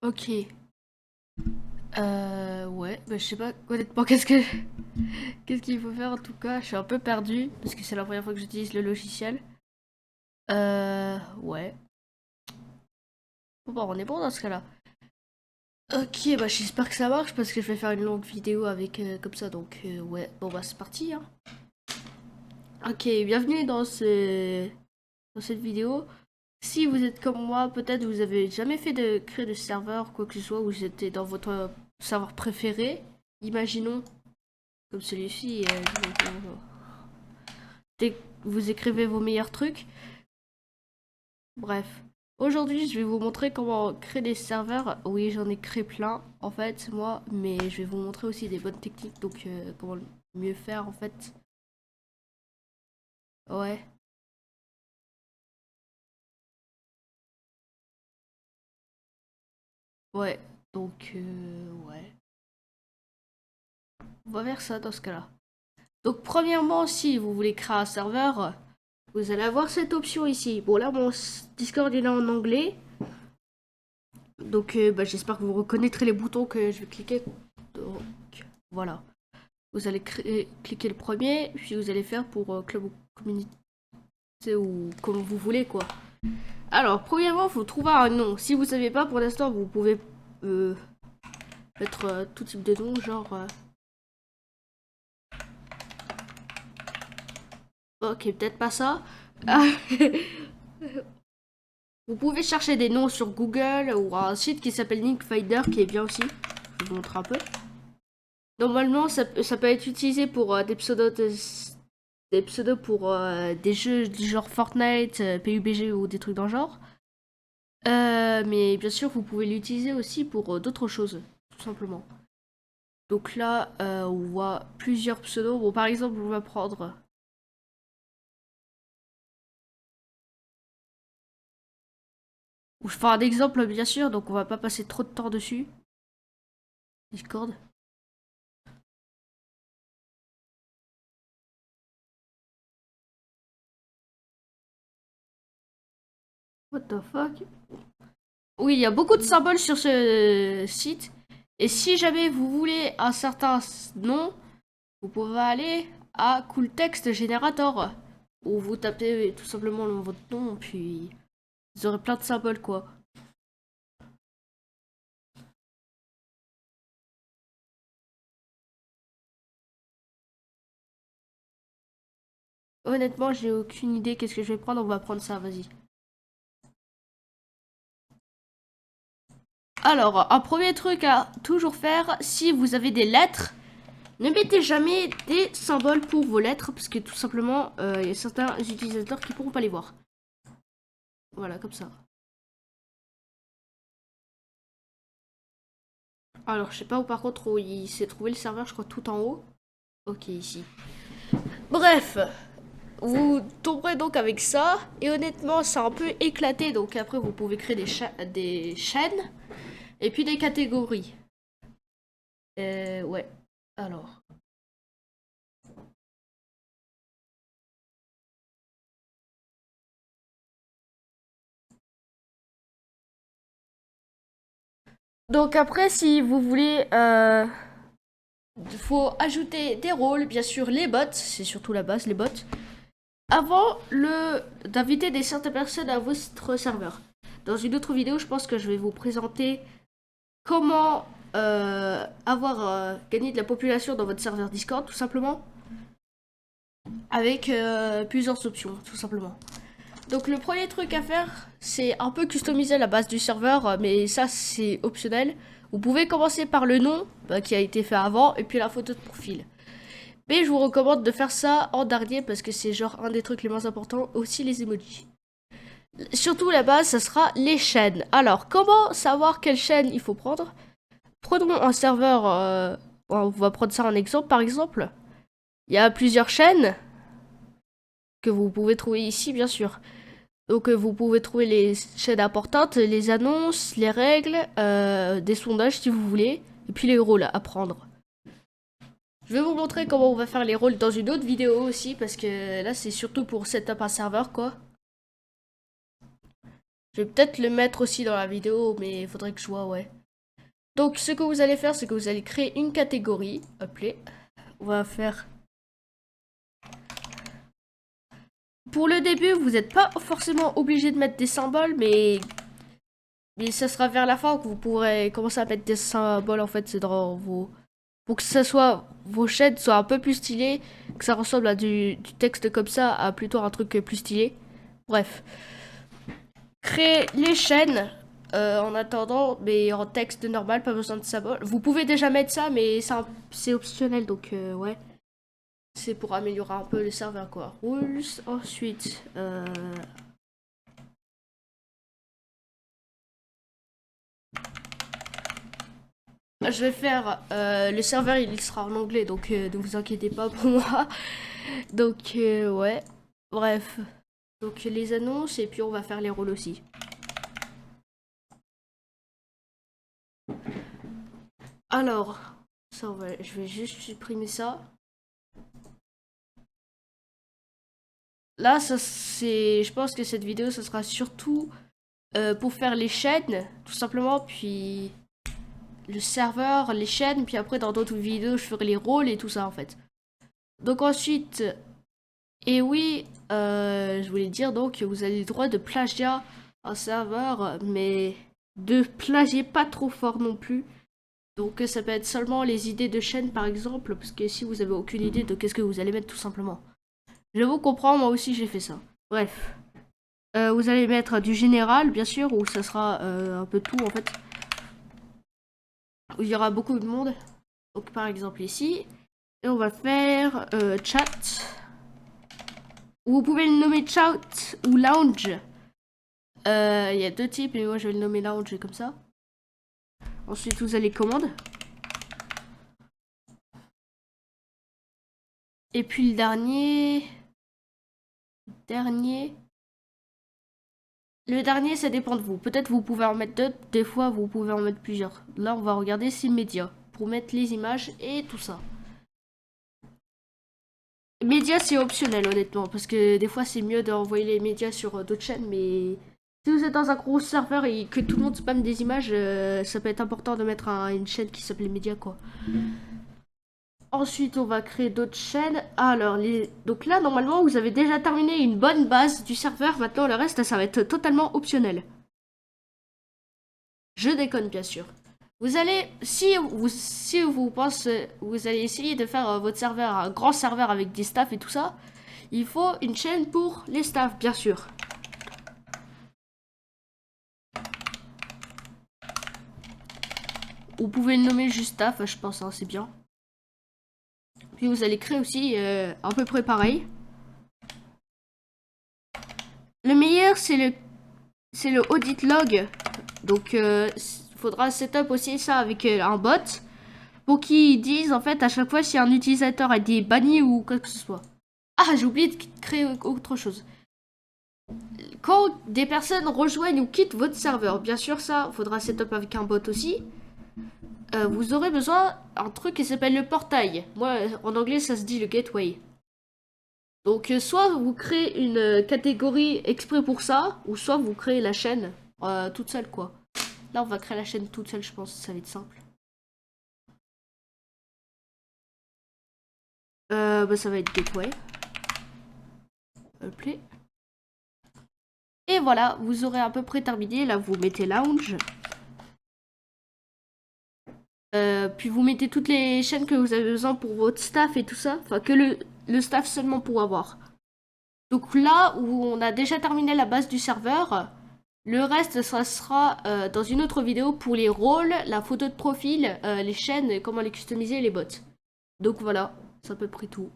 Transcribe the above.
Ok. Ouais, bah, je sais pas honnêtement qu'est-ce qu'il faut faire en tout cas. Je suis un peu perdu parce que c'est la première fois que j'utilise le logiciel. Ouais. Bon, bah, on est bon dans ce cas-là. Ok, bah j'espère que ça marche parce que je vais faire une longue vidéo avec comme ça, donc ouais. Bon bah c'est parti, hein. Ok, bienvenue dans cette vidéo. Si vous êtes comme moi, peut-être vous avez jamais fait de créer de serveur, quoi que ce soit, ou vous êtes dans votre serveur préféré. Imaginons comme celui-ci. Dès que vous écrivez vos meilleurs trucs. Bref. Aujourd'hui, je vais vous montrer comment créer des serveurs. Oui, j'en ai créé plein, en fait, moi, mais je vais vous montrer aussi des bonnes techniques, donc comment mieux faire, en fait. Ouais, ouais, donc, ouais. On va faire ça dans ce cas-là. Donc, premièrement, si vous voulez créer un serveur, vous allez avoir cette option ici. Bon, là, mon Discord il est en anglais, donc bah, j'espère que vous reconnaîtrez les boutons que je vais cliquer. Donc, voilà. Vous allez cliquer le premier, puis vous allez faire pour club ou community ou comme vous voulez quoi. Alors, premièrement, il faut trouver un nom. Si vous savez pas, pour l'instant, vous pouvez euh, mettre tout type de nom, genre. Ok, peut-être pas ça. Ah, vous pouvez chercher des noms sur Google ou un site qui s'appelle Nickfinder qui est bien aussi. Je vous montre un peu. Normalement, ça peut être utilisé pour des pseudos pour des jeux du genre Fortnite, PUBG ou des trucs dans le genre. Mais bien sûr, vous pouvez l'utiliser aussi pour d'autres choses, tout simplement. Donc là, on voit plusieurs pseudos. Bon, par exemple, on va prendre. Ou je fais un exemple, bien sûr, donc on va pas passer trop de temps dessus. Discord. What the fuck? Oui, il y a beaucoup de symboles sur ce site. Et si jamais vous voulez un certain nom, vous pouvez aller à Cool Text Generator. Où vous tapez tout simplement votre nom, puis vous aurez plein de symboles, quoi. Honnêtement, j'ai aucune idée qu'est-ce que je vais prendre. On va prendre ça, vas-y. Alors, un premier truc à toujours faire, si vous avez des lettres, ne mettez jamais des symboles pour vos lettres, parce que tout simplement, il y a certains utilisateurs qui pourront pas les voir. Voilà, comme ça. Alors, je sais pas où par contre où il s'est trouvé le serveur, je crois tout en haut. Ok, ici. Bref, vous tomberez donc avec ça, et honnêtement, c'est un peu éclaté, donc après vous pouvez créer des chaînes, et puis des catégories. Ouais. Alors, donc après, si vous voulez, il faut ajouter des rôles, bien sûr les bots, c'est surtout la base, les bots, avant d'inviter des certaines personnes à votre serveur. Dans une autre vidéo, je pense que je vais vous présenter comment avoir gagné de la population dans votre serveur Discord, tout simplement, avec plusieurs options, tout simplement. Donc le premier truc à faire, c'est un peu customiser la base du serveur, mais ça c'est optionnel. Vous pouvez commencer par le nom qui a été fait avant et puis la photo de profil. Mais je vous recommande de faire ça en dernier parce que c'est genre un des trucs les moins importants, aussi les emojis. Surtout la base, ça sera les chaînes. Alors, comment savoir quelle chaîne il faut prendre? Prenons un serveur, on va prendre ça en exemple par exemple. Il y a plusieurs chaînes que vous pouvez trouver ici bien sûr. Donc vous pouvez trouver les chaînes importantes, les annonces, les règles, des sondages si vous voulez, et puis les rôles à prendre. Je vais vous montrer comment on va faire les rôles dans une autre vidéo aussi, parce que là c'est surtout pour setup un serveur quoi. Je vais peut-être le mettre aussi dans la vidéo, mais il faudrait que je vois, ouais. Donc, ce que vous allez faire, c'est que vous allez créer une catégorie. Appelée. On va faire... Pour le début, vous n'êtes pas forcément obligé de mettre des symboles, mais ça sera vers la fin que vous pourrez commencer à mettre des symboles, en fait, c'est dans vos... Pour que ça soit... Vos chaînes soient un peu plus stylées, que ça ressemble à du texte comme ça, à plutôt un truc plus stylé. Bref. Créer les chaînes en attendant, mais en texte normal, pas besoin de symbole. Vous pouvez déjà mettre ça, mais c'est optionnel, donc ouais. C'est pour améliorer un peu le serveur, quoi. Rules, ensuite... Je vais faire... le serveur, il sera en anglais, donc ne vous inquiétez pas pour moi. Donc, ouais. Bref. Donc, les annonces, et puis on va faire les rôles aussi. Alors, ça, je vais juste supprimer ça. Là, ça c'est, je pense que cette vidéo, ça sera surtout pour faire les chaînes, tout simplement, puis le serveur, les chaînes, puis après dans d'autres vidéos, je ferai les rôles et tout ça en fait. Donc ensuite, et oui, je voulais dire donc, vous avez le droit de plagiat un serveur, mais de plagier pas trop fort non plus. Donc ça peut être seulement les idées de chaîne par exemple, parce que si vous avez aucune idée de qu'est-ce que vous allez mettre tout simplement. Je vous comprends, moi aussi j'ai fait ça. Bref. Vous allez mettre du général, bien sûr, où ça sera un peu tout en fait. Où il y aura beaucoup de monde. Donc par exemple ici. Et on va faire chat. Vous pouvez le nommer chat ou lounge. Il y a deux types, mais moi je vais le nommer lounge comme ça. Ensuite vous allez commande. Et puis le dernier... Le dernier, ça dépend de vous. Peut-être vous pouvez en mettre deux, des fois vous pouvez en mettre plusieurs. Là, on va regarder si média pour mettre les images et tout ça. Médias, c'est optionnel, honnêtement, parce que des fois, c'est mieux d'envoyer les médias sur d'autres chaînes, mais si vous êtes dans un gros serveur et que tout le monde spamme des images, ça peut être important de mettre une chaîne qui s'appelle médias, quoi. Ensuite, on va créer d'autres chaînes. Alors, donc là, normalement, vous avez déjà terminé une bonne base du serveur. Maintenant, le reste, ça va être totalement optionnel. Je déconne, bien sûr. Vous allez, si vous pensez, vous allez essayer de faire votre serveur un grand serveur avec des staffs et tout ça, il faut une chaîne pour les staffs, bien sûr. Vous pouvez le nommer juste staff, je pense, hein, c'est bien. Puis vous allez créer aussi à peu près pareil. Le meilleur, c'est le audit log. Donc, faudra setup aussi ça avec un bot pour qu'ils disent en fait à chaque fois si un utilisateur a été banni ou quoi que ce soit. Ah, j'ai oublié de créer autre chose. Quand des personnes rejoignent ou quittent votre serveur, bien sûr ça, faudra setup avec un bot aussi. Vous aurez besoin d'un truc qui s'appelle le portail. Moi, en anglais, ça se dit le gateway. Donc, soit vous créez une catégorie exprès pour ça, ou soit vous créez la chaîne toute seule, quoi. Là, on va créer la chaîne toute seule, je pense, ça va être simple. Bah, ça va être gateway. Play. Et voilà, vous aurez à peu près terminé. Là, vous mettez lounge. Puis vous mettez toutes les chaînes que vous avez besoin pour votre staff et tout ça. Enfin, que le staff seulement pour avoir. Donc là où on a déjà terminé la base du serveur, le reste, ça sera dans une autre vidéo pour les rôles, la photo de profil, les chaînes, comment les customiser et les bots. Donc voilà, c'est à peu près tout.